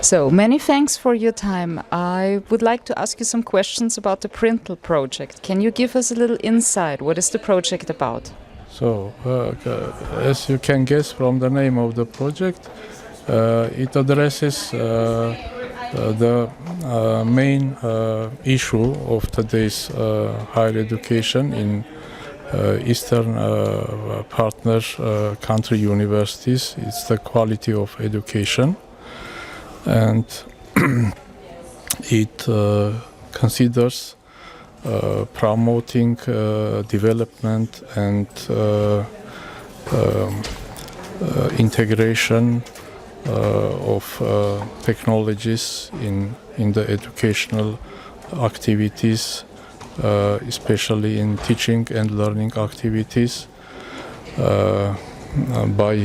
So, many thanks for your time. I would like to ask you some questions about the PRINTeL project. Can you give us a little insight? What is the project about? So, as you can guess from the name of the project, it addresses the main issue of today's higher education in Eastern partner country universities. It's the quality of education, and it considers promoting development and integration of technologies in the educational activities, especially in teaching and learning activities, by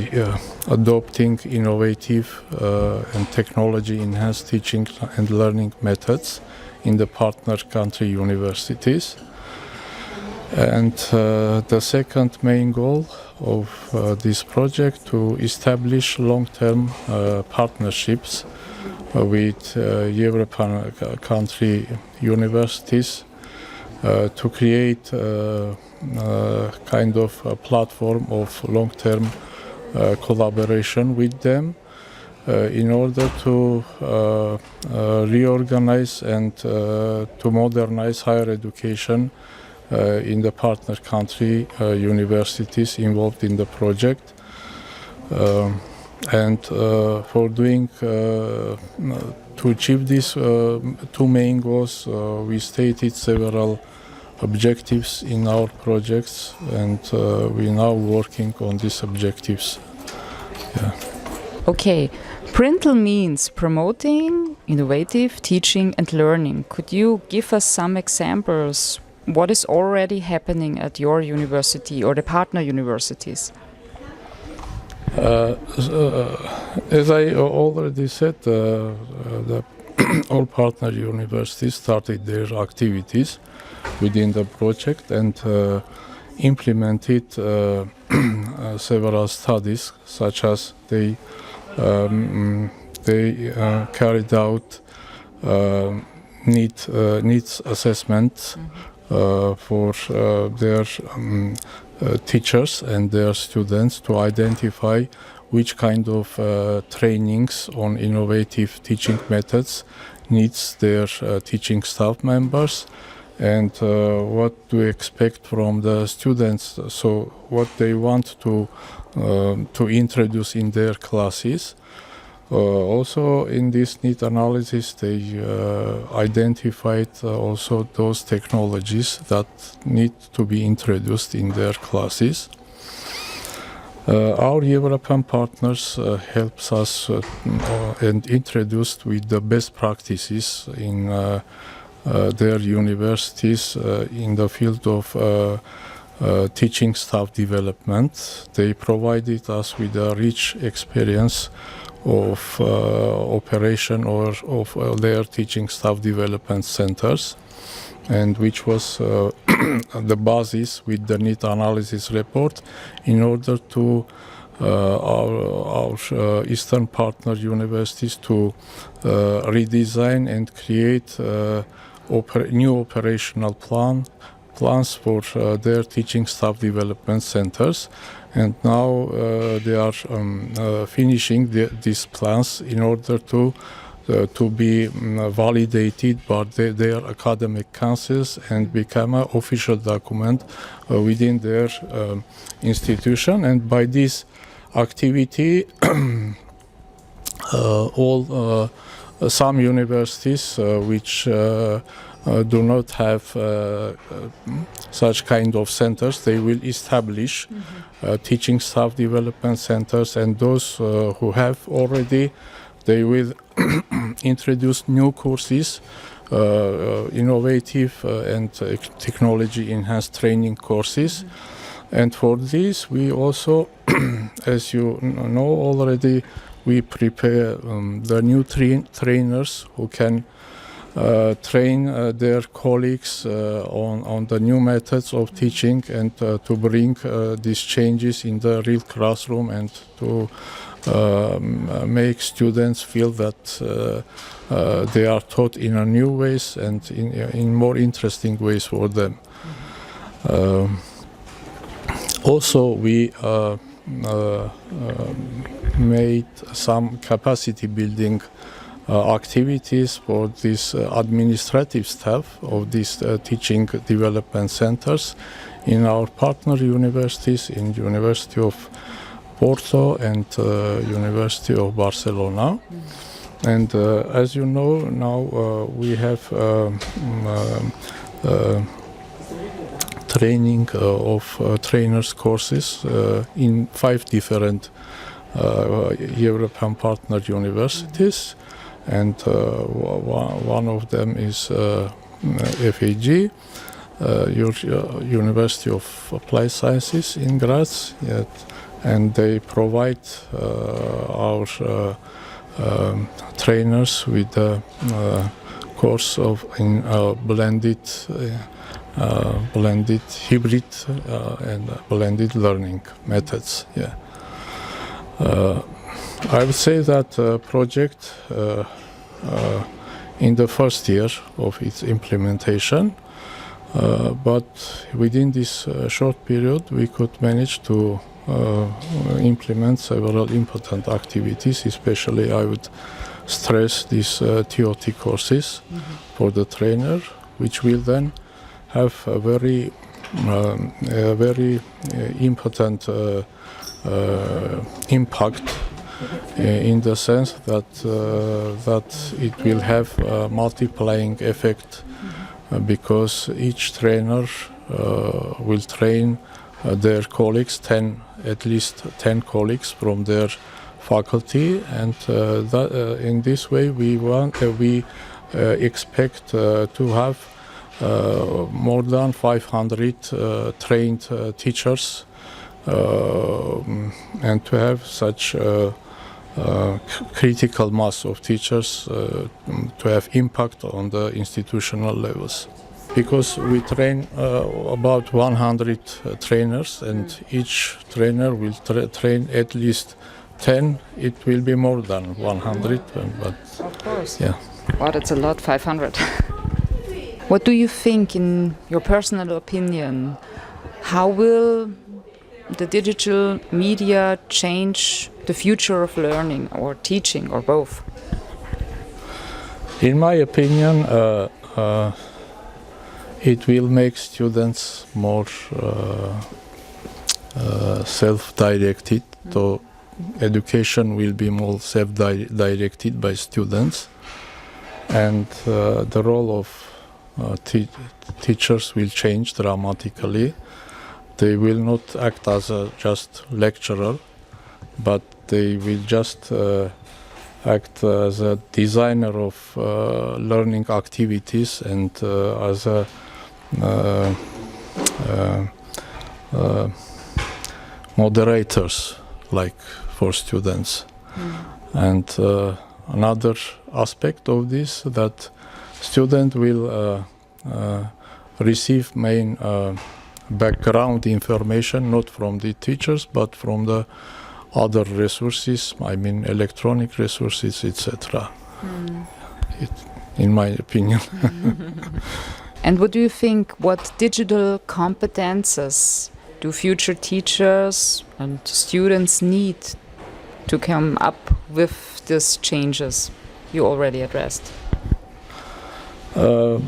adopting innovative and technology-enhanced teaching and learning methods in the partner country universities. And the second main goal of this project to establish long-term partnerships with European country universities to create kind of a platform of long-term collaboration with them in order to reorganize and to modernize higher education in the partner country universities involved in the project. And for doing to achieve these two main goals, we stated several objectives in our projects, and we're now working on these objectives. Yeah. Okay, PRINTeL means promoting innovative teaching and learning. Could you give us some examples? What is already happening at your university or the partner universities? As I already said, all partner universities started their activities within the project and implemented several studies, such as they carried out needs assessments for their teachers and their students to identify which kind of trainings on innovative teaching methods needs their teaching staff members, and what to expect from the students, so what they want to introduce in their classes. Also in this need analysis they identified also those technologies that need to be introduced in their classes. Our European partners helps us and introduced with the best practices in their universities in the field of teaching staff development. They provided us with a rich experience of operation or of their teaching staff development centers, and which was the basis with the need analysis report in order to our Eastern partner universities to redesign and create new operational plans for their teaching staff development centers. And now they are finishing these plans in order to be validated by their academic councils and become an official document within their institution. And by this activity, some universities which do not have such kind of centers, they will establish teaching staff development centers, and those who have already, they will introduce new courses, innovative and technology enhanced training courses. And for this we also, as you know already, we prepare the new trainers who can train their colleagues on the new methods of teaching and to bring these changes in the real classroom and to make students feel that they are taught in a new ways and in more interesting ways for them. Also, we made some capacity building activities for this administrative staff of these teaching development centers in our partner universities, in University of Porto and University of Barcelona. And as you know, now we have training of trainers courses in 5 different European partner universities, and one of them is FAG, University of Applied Sciences in Graz, and they provide our trainers with a course of in blended hybrid and blended learning methods. Yeah. I would say that project in the first year of its implementation, but within this short period we could manage to implement several important activities. Especially I would stress these TOT courses for the trainer, which will then have a very important impact in the sense that it will have a multiplying effect, because each trainer will train their colleagues, at least 10 colleagues from their faculty, and in this way we expect to have more than 500 trained teachers, and to have such critical mass of teachers to have impact on the institutional levels. Because we train about 100 trainers, and each trainer will train at least 10. It will be more than 100, but of course. Yeah. Wow, that's a lot, 500. What do you think, in your personal opinion, how will the digital media change the future of learning or teaching, or both? In my opinion, it will make students more self-directed. So education will be more self-directed by students, and the role of teachers will change dramatically. They will not act as a just lecturer, but they will just act as a designer of learning activities, and as a moderators, like for students. And another aspect of this, that student will receive main background information not from the teachers but from the other resources, I mean electronic resources, etc. In my opinion. And what do you think, what digital competences do future teachers and students need to come up with these changes you already addressed? No,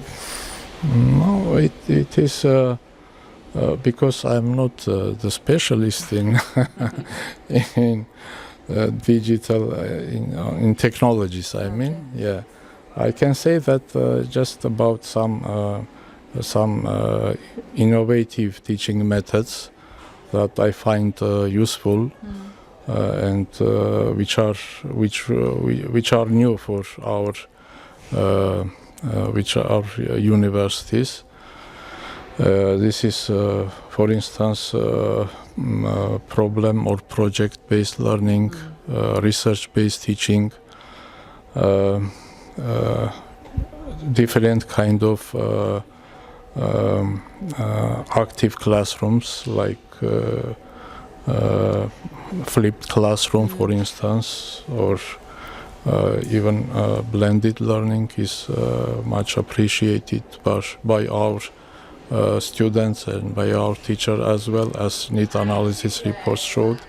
it is because I'm not the specialist in in digital in technologies. I mean, yeah, I can say that just about some innovative teaching methods that I find useful, and which are new for our universities. This is, for instance, problem or project-based learning, research-based teaching, different kind of active classrooms, like flipped classroom, for instance, or even blended learning is much appreciated by our students and by our teacher, as well as need analysis reports showed.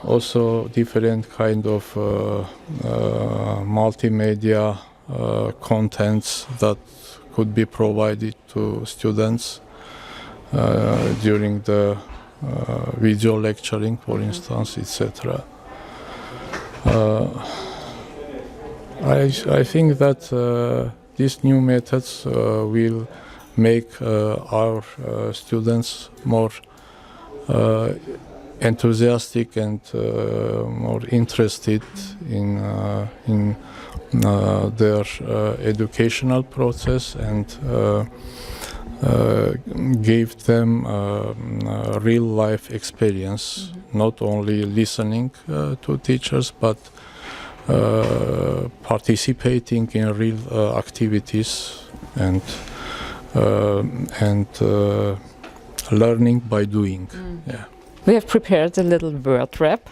Also different kind of multimedia contents that could be provided to students during the video lecturing, for instance, etc. I think that these new methods will make our students more enthusiastic and more interested in their educational process, and gave them real life experience, not only listening to teachers, but participating in real activities and learning by doing. Yeah. We have prepared a little word rap.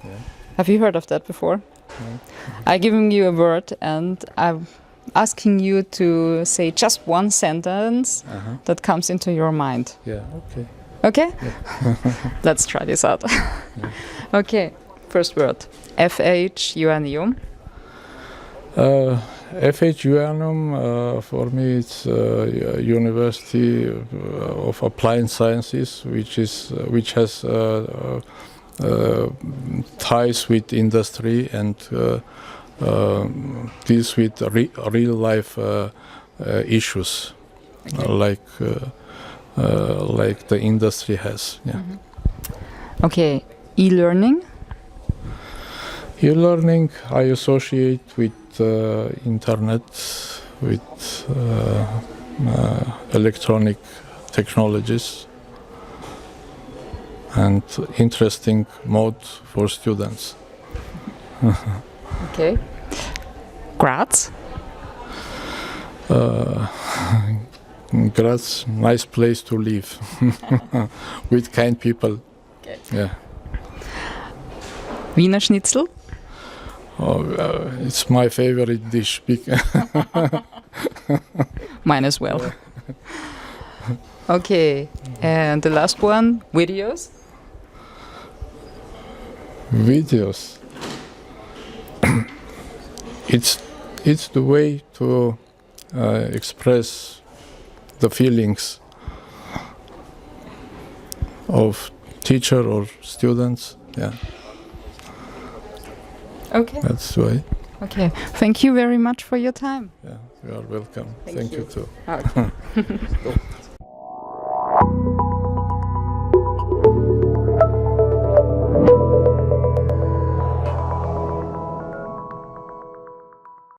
Yeah. Have you heard of that before? No. I'm giving you a word and I'm asking you to say just one sentence that comes into your mind. Yeah, okay. Okay? Yeah. Let's try this out. Yeah. Okay, first word. JOANNEUM. JOANNEUM, for me, it's University of Applied Sciences, which has ties with industry and deals with real life issues, like the industry has. Yeah. Okay, e-learning. E-learning I associate with internet, with electronic technologies, and interesting mode for students. Okay. Graz. Graz, nice place to live, with kind people. Okay. Yeah. Wiener Schnitzel. Oh, it's my favorite dish. Mine as well. Okay, and the last one, videos. Videos. It's the way to express the feelings of teacher or students. Yeah. Okay. That's the way. Okay. Thank you very much for your time. Yeah, you are welcome. Thank Thank you you. too. Okay.